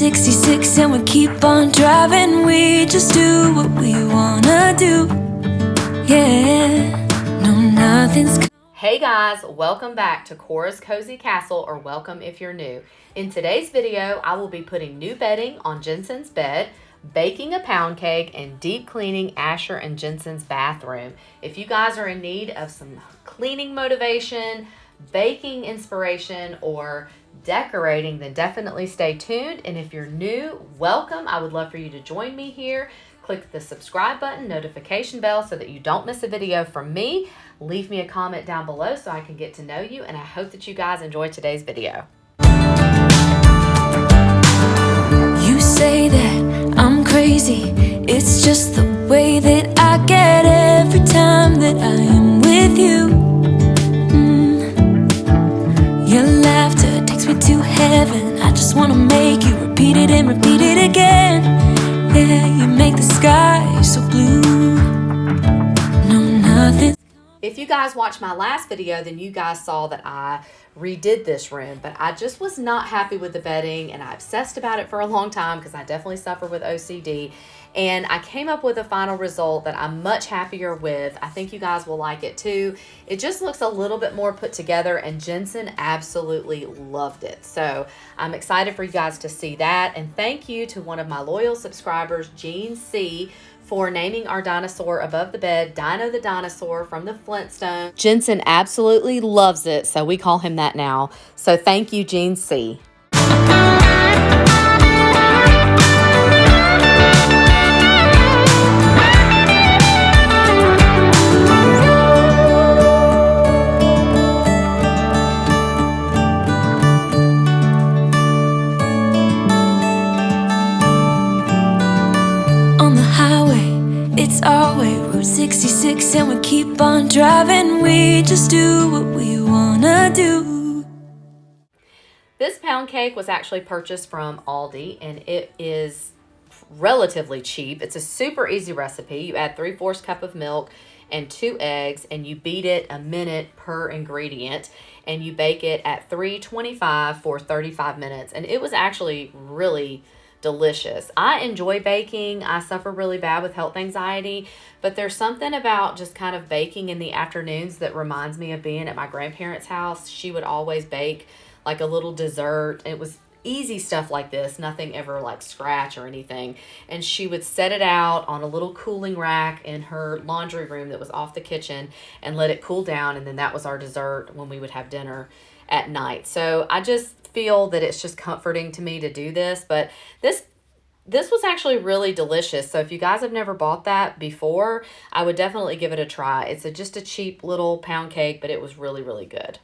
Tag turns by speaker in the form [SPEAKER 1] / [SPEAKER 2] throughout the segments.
[SPEAKER 1] 66 and we keep on driving. We just do what we wanna do. Yeah, no, nothing's.
[SPEAKER 2] Hey guys, welcome back to Cora's Cozy Castle, or welcome if you're new. In today's video, I will be putting new bedding on JENSON'S bed, baking a pound cake, and deep cleaning Asher and JENSON'S bathroom. If you guys are in need of some cleaning motivation, baking inspiration, or decorating, then definitely stay tuned. And if you're new, welcome. I would love for you to join me here. Click the subscribe button, notification bell, so that you don't miss a video from me. Leave me a comment down below so I can get to know you, and I hope that you guys enjoy today's video.
[SPEAKER 1] You say that I'm crazy, it's just the way that I get every time that I am with you. Your laughter takes me to heaven. I just wanna make you repeat it and repeat it again. Yeah, you make the sky so blue. No, nothing.
[SPEAKER 2] If you guys watched my last video, then you guys saw that I redid this room, but I just was not happy with the bedding, and I obsessed about it for a long time because I definitely suffer with OCD, and I came up with a final result that I'm much happier with. I think you guys will like it too. It just looks a little bit more put together, and Jensen absolutely loved it. So I'm excited for you guys to see that, and thank you to one of my loyal subscribers, Jean C., for naming our dinosaur above the bed Dino the Dinosaur from the Flintstones. Jensen absolutely loves it, so we call him that now. So thank you, Jean C.
[SPEAKER 1] It's our way, Route 66, and we keep on driving. We just do what we wanna do.
[SPEAKER 2] This pound cake was actually purchased from Aldi, and it is relatively cheap. It's a super easy recipe. You add 3/4 cup of milk and 2 eggs, and you beat it a minute per ingredient, and you bake it at 325 for 35 minutes. And it was actually really delicious. I enjoy baking. I suffer really bad with health anxiety, but there's something about just kind of baking in the afternoons that reminds me of being at my grandparents' house. She would always bake like a little dessert. It was easy stuff like this, nothing ever like scratch or anything. And she would set it out on a little cooling rack in her laundry room that was off the kitchen and let it cool down. And then that was our dessert when we would have dinner at night. So I just feel that it's just comforting to me to do this, but this was actually really delicious. So if you guys have never bought that before, I would definitely give it a try. It's just a cheap little pound cake, but it was really, really good.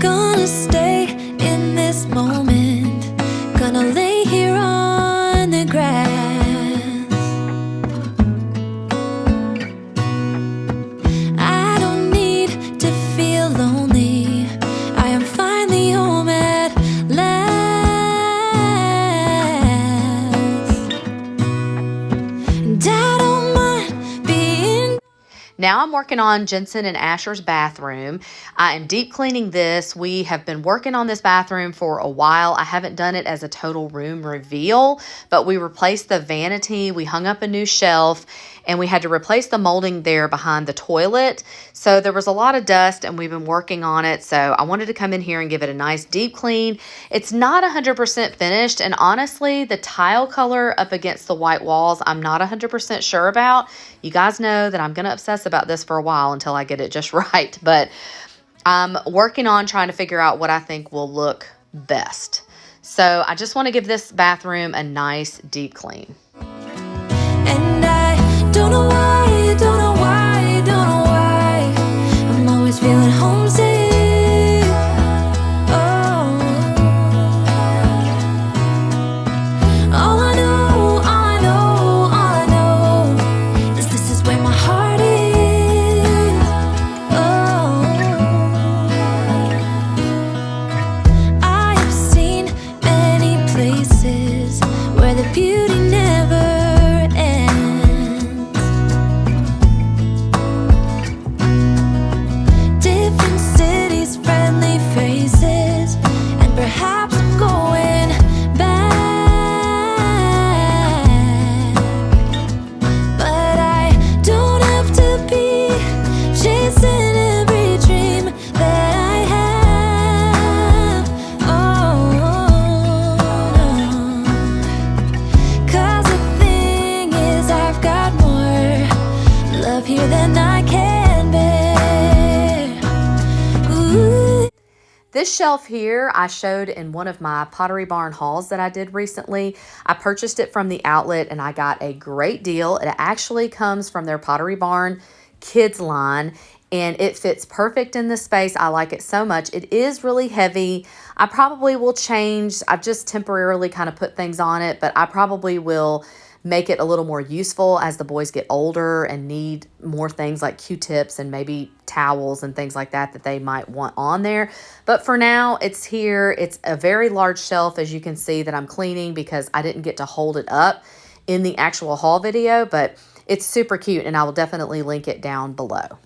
[SPEAKER 1] Gonna stay in this moment, gonna lay here on the grass.
[SPEAKER 2] Now I'm working on Jensen and Asher's bathroom. I am deep cleaning this. We have been working on this bathroom for a while. I haven't done it as a total room reveal, but we replaced the vanity. We hung up a new shelf, and we had to replace the molding there behind the toilet. So there was a lot of dust, and we've been working on it. So I wanted to come in here and give it a nice deep clean. It's not 100% finished, and honestly, the tile color up against the white walls, I'm not 100% sure about. You guys know that I'm going to obsess about this for a while until I get it just right, but I'm working on trying to figure out what I think will look best. So I just want to give this bathroom a nice deep clean.
[SPEAKER 1] And I don't know why, don't know why, don't know why I'm always feeling homesick. Oh, all I know, all I know, all I know is this is where my heart is. Oh, I have seen many places where the beauty never ends.
[SPEAKER 2] This shelf here, I showed in one of my Pottery Barn hauls that I did recently. I purchased it from the outlet and I got a great deal. It actually comes from their Pottery Barn kids line and it fits perfect in this space. I like it so much. It is really heavy. I probably will change. I've just temporarily kind of put things on it, but I probably will make it a little more useful as the boys get older and need more things like Q-tips and maybe towels and things like that they might want on there. But for now, it's here. It's a very large shelf, as you can see, that I'm cleaning because I didn't get to hold it up in the actual haul video, but it's super cute and I will definitely link it down below.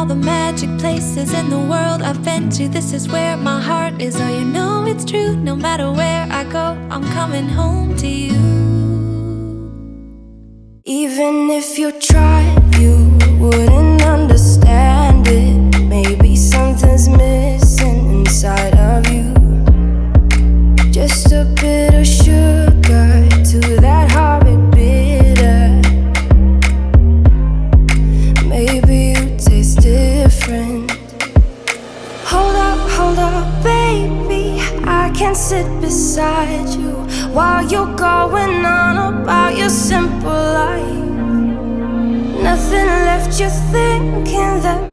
[SPEAKER 1] The magic places in the world I've been to, this is where my heart is. Oh, you know it's true. No matter where I go, I'm coming home to you. Even if you tried, you wouldn't understand it. Maybe something's missing inside of you. Just a bit of sugar to that horrid bitter. Maybe you taste different. Hold up, baby. I can sit beside you while you're going on about your simple life. Nothing left you thinking that.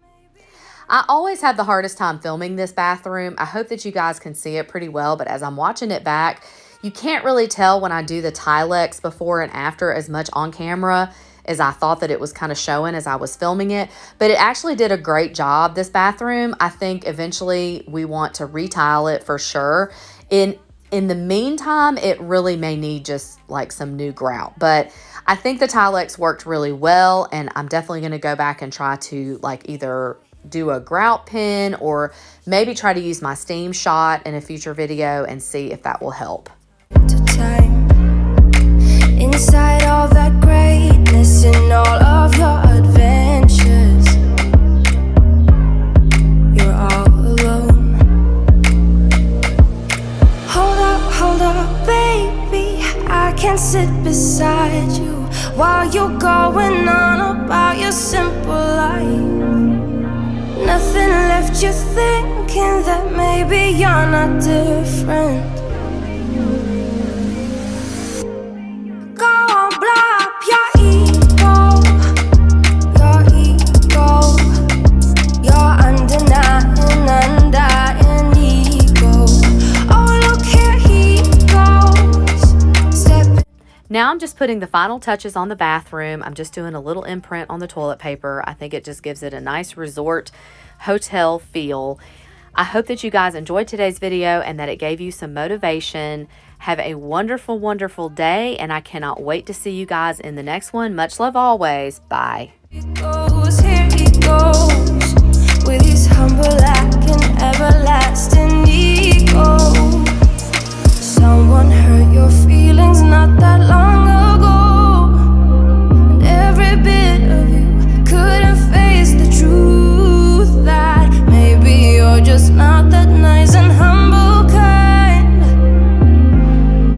[SPEAKER 2] I always have the hardest time filming this bathroom. I hope that you guys can see it pretty well, but as I'm watching it back, you can't really tell when I do the TILEX before and after as much on camera as I thought that it was kind of showing as I was filming it. But it actually did a great job, this bathroom. I think eventually we want to retile it for sure. In the meantime, it really may need just like some new grout. But I think the TILEX worked really well, and I'm definitely going to go back and try to like either do a grout pen or maybe try to use my steam shot in a future video and see if that will help.
[SPEAKER 1] Inside all that greatness and all of your adventures, you're all alone. Hold up, baby. I can sit beside you while you're going on about your simple life. Nothing left you thinking that maybe you're not different.
[SPEAKER 2] Now I'm just putting the final touches on the bathroom. I'm just doing a little imprint on the toilet paper. I think it just gives it a nice resort hotel feel. I hope that you guys enjoyed today's video and that it gave you some motivation. Have a wonderful, wonderful day, and I cannot wait to see you guys in the next one. Much love always. Bye.
[SPEAKER 1] Here he goes, with his humble lack and everlasting ego.